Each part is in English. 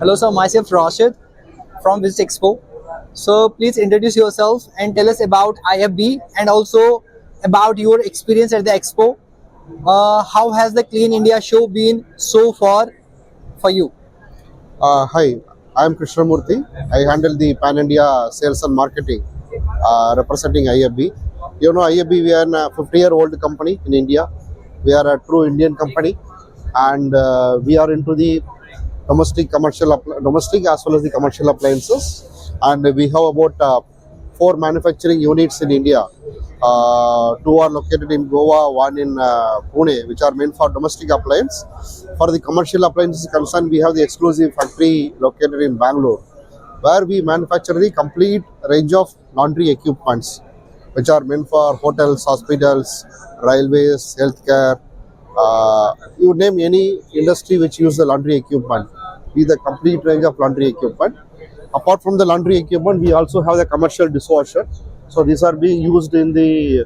Hello, sir. Myself Rashid from Visit Expo. So please introduce yourself and tell us about IFB and also about your experience at the Expo. How has the Clean India show been so far for you? Hi, I am Krishnamurthy. I handle the Pan India sales and marketing representing IFB. You know, IFB, we are a 50-year-old company in India. We are a true Indian company, and we are into the domestic as well as the commercial appliances. And we have about 4 manufacturing units in India. Two are located in Goa, one in Pune, which are meant for domestic appliance. For the commercial appliances concerned, we have the exclusive factory located in Bangalore, where we manufacture the complete range of laundry equipments, which are meant for hotels, hospitals, railways, healthcare. You name any industry which use the laundry equipment, with the complete range of laundry equipment. Apart from the laundry equipment, we also have the commercial dishwasher. So these are being used in the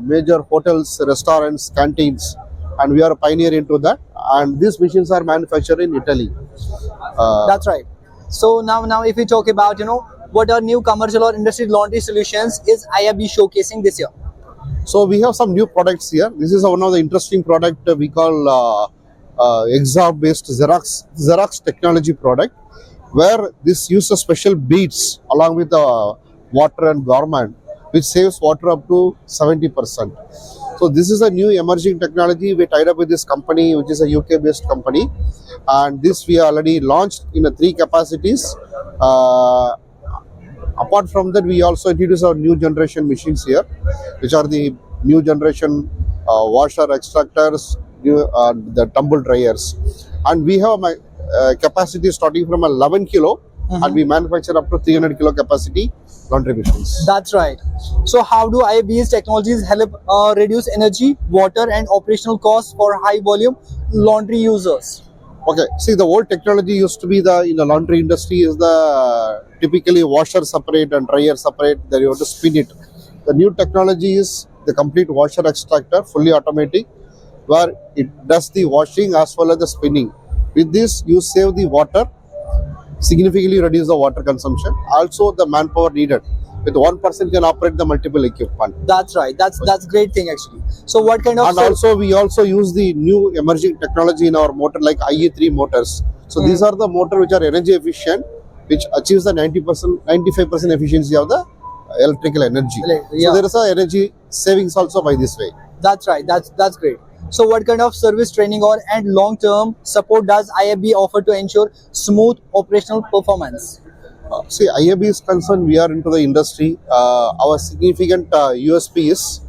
major hotels, restaurants, canteens, and we are a pioneer into that. And these machines are manufactured in Italy. That's right. So now if we talk about what are new commercial or industry laundry solutions is IFB showcasing this year? So we have some new products here. This is one of the interesting product we call exhaust-based Xerox technology product, where this uses special beads along with the water and garment, which saves water up to 70%. So this is a new emerging technology. We tied up with this company, which is a UK-based company, and this we already launched in 3 capacities. Apart from that, we also introduce our new generation machines here, which are the new generation washer extractors, the tumble dryers, and we have my capacity starting from 11 kilo, and we manufacture up to 300 kilo capacity laundry machines. That's right. So how do IFB's technologies help reduce energy, water and operational costs for high volume laundry users? Okay, see, the old technology used to be in the laundry industry is the typically washer separate and dryer separate. Then you have to spin it. The new technology is the complete washer extractor, fully automatic, where it does the washing as well as the spinning. With this, you save the water, significantly reduce the water consumption. Also, the manpower needed. With one person can operate the multiple equipment. That's right. That's great thing actually. So what kind of and also we also use the new emerging technology in our motor like IE3 motors. So these are the motor which are energy efficient, which achieves the 90%, 95% efficiency of the electrical energy. Yeah. So there is a energy savings also by this way. That's right. That's great. So what kind of service training and long-term support does IFB offer to ensure smooth operational performance? See, IFB is concerned, we are into the industry. Our significant USP is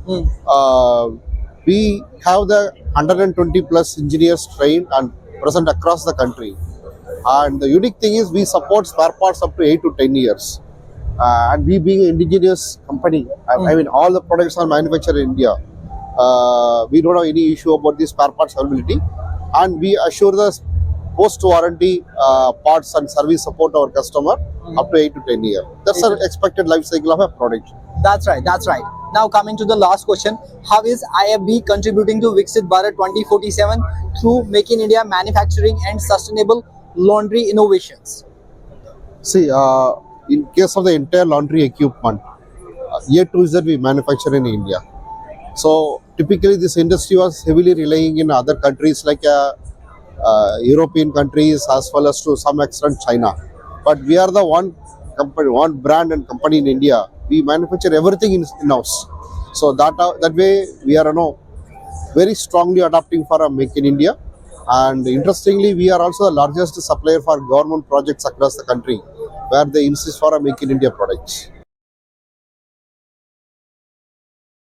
we have the 120 plus engineers trained and present across the country. And the unique thing is we support spare parts up to 8 to 10 years. And we being an indigenous company, I mean all the products are manufactured in India. We don't have any issue about the spare parts availability. And we assure the post-warranty parts and service support our customer up to 8 to 10 years. That's the expected life cycle of a product. That's right. That's right. Now coming to the last question, how is IFB contributing to Viksit Bharat 2047 through Make in India manufacturing and sustainable laundry innovations? See, in case of the entire laundry equipment, A to Z we manufacture in India. So typically this industry was heavily relying in other countries like European countries as well as to some extent China. But we are the one company, one brand and company in India. We manufacture everything in-house. So that way we are very strongly adapting for a Make in India. And interestingly, we are also the largest supplier for government projects across the country, where they insist for a Make in India products.